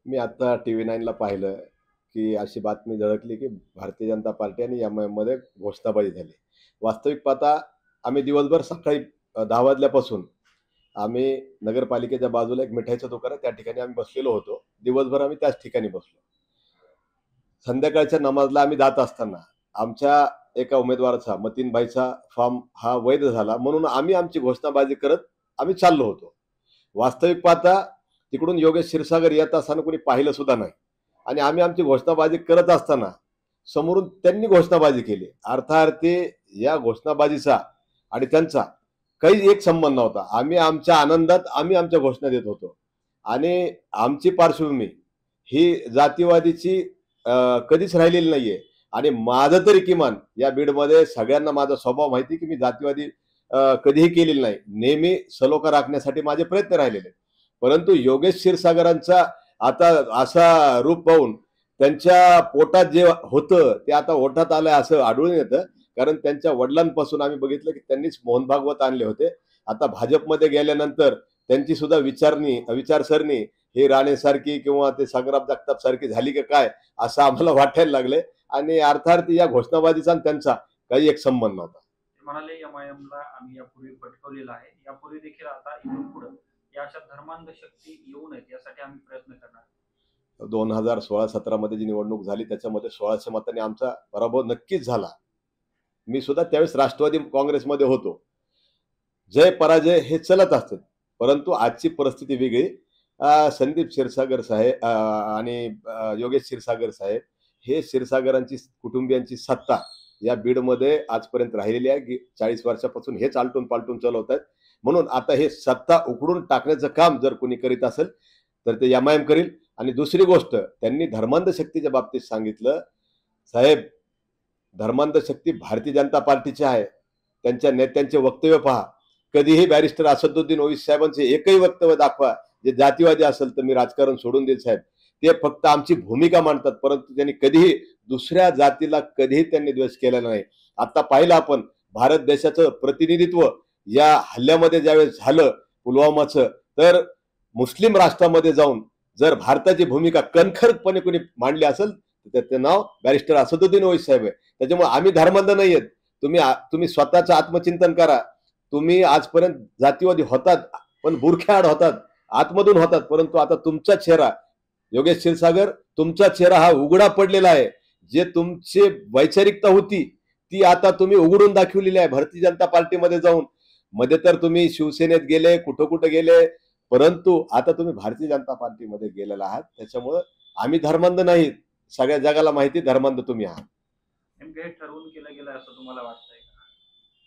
मी आता TV9ला पाहिलं, की अशी बातमी झळकली, की भारतीय जनता पार्टी आणि एम-आय-एममध्ये घोषणाबाजी झाली. वास्तविक पाहता आम्ही दिवसभर सकाळी 10 वाजल्यापासून आम्ही नगरपालिकेच्या बाजूला एक मिठाईचं दुकान आहे, त्या ठिकाणी आम्ही बसलेलो होतो. दिवसभर आम्ही त्याच ठिकाणी बसलो. संध्याकाळच्या नमाजला आम्ही जात असताना आमच्या एका उमेदवाराचा मतीनभाईचा फॉर्म हा वैध झाला म्हणून आम्ही आमची घोषणाबाजी करत आम्ही चाललो होतो. वास्तविक पाहता तिकडून योगेश क्षीरसागर येत असताना कोणी पाहिलं सुद्धा नाही आणि आम्ही आमची घोषणाबाजी करत असताना समोरून त्यांनी घोषणाबाजी केली. अर्थार्थी या घोषणाबाजीचा आणि त्यांचा काही एक संबंध नव्हता. आम्ही आमच्या आनंदात आम्ही आमच्या घोषणा देत होतो आणि आमची पार्श्वभूमी ही जातीवादीची कधीच राहिलेली नाहीये आणि माझं तरी किमान या बीडमध्ये सगळ्यांना माझा स्वभाव माहिती की मी जातीवादी कधीही केलेली नाही. नेहमी सलोखा राखण्यासाठी माझे प्रयत्न राहिलेले. परंतु योगेश क्षीरसागरांचा आता असा रूप पाहून त्यांच्या पोटात जे होतं ते आता ओठात आलंय असं आढळून येतं. कारण त्यांच्या वडिलांपासून आम्ही बघितलं की त्यांनीच मोहन भागवत आणले होते. आता भाजपमध्ये गेल्यानंतर त्यांची सुद्धा विचारसरणी ही राणेसारखी किंवा ते संग्राम जगताप सारखी झाली का काय असं आम्हाला वाटायला लागले आणि अर्थार्थी या घोषणाबाजीचा आणि त्यांचा काही एक संबंध नव्हता. ते म्हणाले एम-आय-एमला आम्ही यापूर्वी पटकवलेलं आहे. यापूर्वी देखील आता इथून पुढे या अशा धर्मांध शक्ती येऊ नयेत यासाठी आम्ही प्रयत्न करणार. 2016-17 मध्ये जी निवडणूक झाली त्याच्यामध्ये 1600 मतांनी आमचा पराभव नक्कीच झाला. मी सुद्धा त्यावेळेस राष्ट्रवादी काँग्रेसमध्ये होतो. जय पराजय हे चलत असतात. परंतु आजची परिस्थिती वेगळी. संदीप क्षीरसागर साहेब आणि योगेश क्षीरसागर साहेब हे क्षीरसागरांची कुटुंबियांची सत्ता या बीडमध्ये आजपर्यंत राहिलेली आहे की 40 वर्षापासून हेच आलटून पालटून चालवत आहेत. म्हणून आता हे सत्ता उखडून टाकण्याचं काम जर कोणी करीत असेल तर ते एम-आय-एम करील. आणि दुसरी गोष्ट त्यांनी धर्मांध शक्तीच्या बाबतीत सांगितलं. साहेब, धर्मांध शक्ती भारतीय जनता पार्टीची आहे. त्यांच्या नेत्यांचे वक्तव्य पहा. कधीही बॅरिस्टर असदुद्दीन ओवैसी साहेबांचे एकही वक्तव्य दाखवा जे जातीवादी असेल तर मी राजकारण सोडून देईल साहेब. ते फक्त आमची भूमिका मांडतात परंतु त्यांनी कधीही दुसऱ्या जातीला कधीही त्यांनी द्वेष केलेला नाही. आता पाहिलं आपण भारत देशाचं प्रतिनिधित्व या हल्ल्यामध्ये ज्यावेळेस झालं पुलवामाचं तर मुस्लिम राष्ट्रामध्ये जाऊन जर भारताची भूमिका कणखरपणे कोणी मांडली असेल तर त्याचं नाव बॅरिस्टर असदुद्दीन ओवैसी साहेब आहे. त्याच्यामुळे आम्ही धर्मांध नाही आहेत. तुम्ही स्वतःचं आत्मचिंतन करा. तुम्ही आजपर्यंत जातीवादी होतात पण बुरख्याआड होतात, आतमधून होतात. परंतु आता तुमचा चेहरा योगेश क्षीरसागर तुमचा चेहरा हा उघडा पडलेला आहे. जे तुमची वैचारिकता होती ती आता तुम्ही उघडून दाखवलेली आहे भारतीय जनता पार्टीमध्ये जाऊन. मध्ये तर तुम्ही शिवसेनेत गेले, कुठं गेले, परंतु आता तुम्ही भारतीय जनता पार्टीमध्ये गेलेला आहात. त्याच्यामुळं आम्ही धर्मांध नाहीत. सगळ्या जगाला माहिती धर्मांध तुम्ही आहात. नेमकं हे ठरवून केलं गेलं असं तुम्हाला वाटतंय का?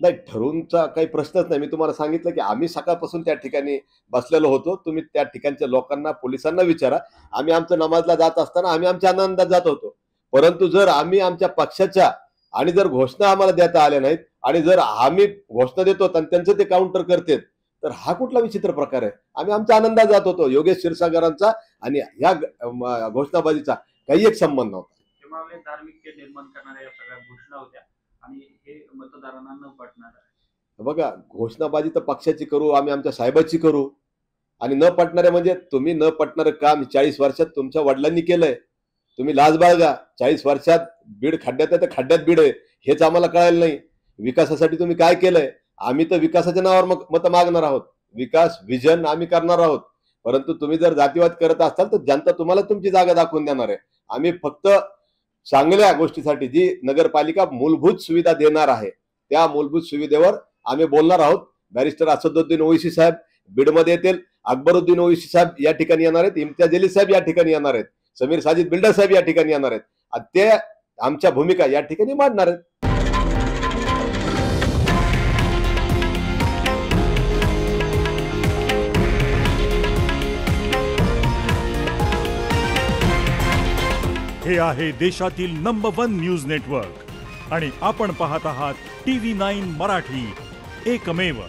नाही, ठरवूनचा काही प्रश्नच नाही. मी तुम्हाला सांगितलं की आम्ही सकाळपासून त्या ठिकाणी बसलेलो होतो. तुम्ही त्या ठिकाणच्या लोकांना, पोलिसांना विचारा. आम्ही आमच्या नमाजला जात असताना आम्ही आमच्या आनंदात जात होतो. परंतु जर आम्ही आमच्या पक्षाच्या आणि जर घोषणा आम्हाला देता आल्या नाहीत आणि जर आम्ही घोषणा देतो आणि त्यांचं ते काउंटर करतात तर हा कुठला विचित्र प्रकार आहे. आम्ही आमच्या आनंदात जात होतो. योगेश क्षीरसागरांचा आणि या घोषणाबाजीचा काही एक संबंध नव्हता. ते म्हणाले धार्मिक निर्माण करणाऱ्या या सगळ्या घोषणा होत्या आणि हे मतदारांना न पटणार आहे. बघा, घोषणाबाजी तर पक्षाची करू, आम्ही आमच्या साहेबाची करू आणि न पटणारे म्हणजे तुम्ही न पटणारं काम 40 वर्षात तुमच्या वडिलांनी केलंय. तुम्ही लाज बाळगा. 40 वर्षात बीड खड्ड्यात आहे तर खड्ड्यात बीड आहे हेच आम्हाला कळायला नाही. विकासासाठी तुम्ही काय केलंय? आम्ही तर विकासाच्या नावावर मत मागणार आहोत. विकास विजन आम्ही करणार आहोत. परंतु तुम्ही जर जातीवाद करत असाल तर जनता तुम्हाला तुमची जागा दाखवून देणार आहे. आम्ही फक्त चांगल्या गोष्टीसाठी जी नगरपालिका मूलभूत सुविधा देणार आहे त्या मूलभूत सुविधेवर आम्ही बोलणार आहोत. बॅरिस्टर असदुद्दीन ओवैसी साहेब बीडमध्ये येतील. अकबरुद्दीन ओवैसी साहेब या ठिकाणी येणार आहेत. इम्तियाज जलील साहेब या ठिकाणी येणार आहेत. समीर साजिद बिल्डर साहेब या ठिकाणी येणार आहेत आणि ते आमच्या भूमिका या ठिकाणी मांडणार आहेत. हे आहे देशातील नंबर 1 न्यूज नेटवर्क आणि आपण पाहत आहात TV9 मराठी, एकमेव.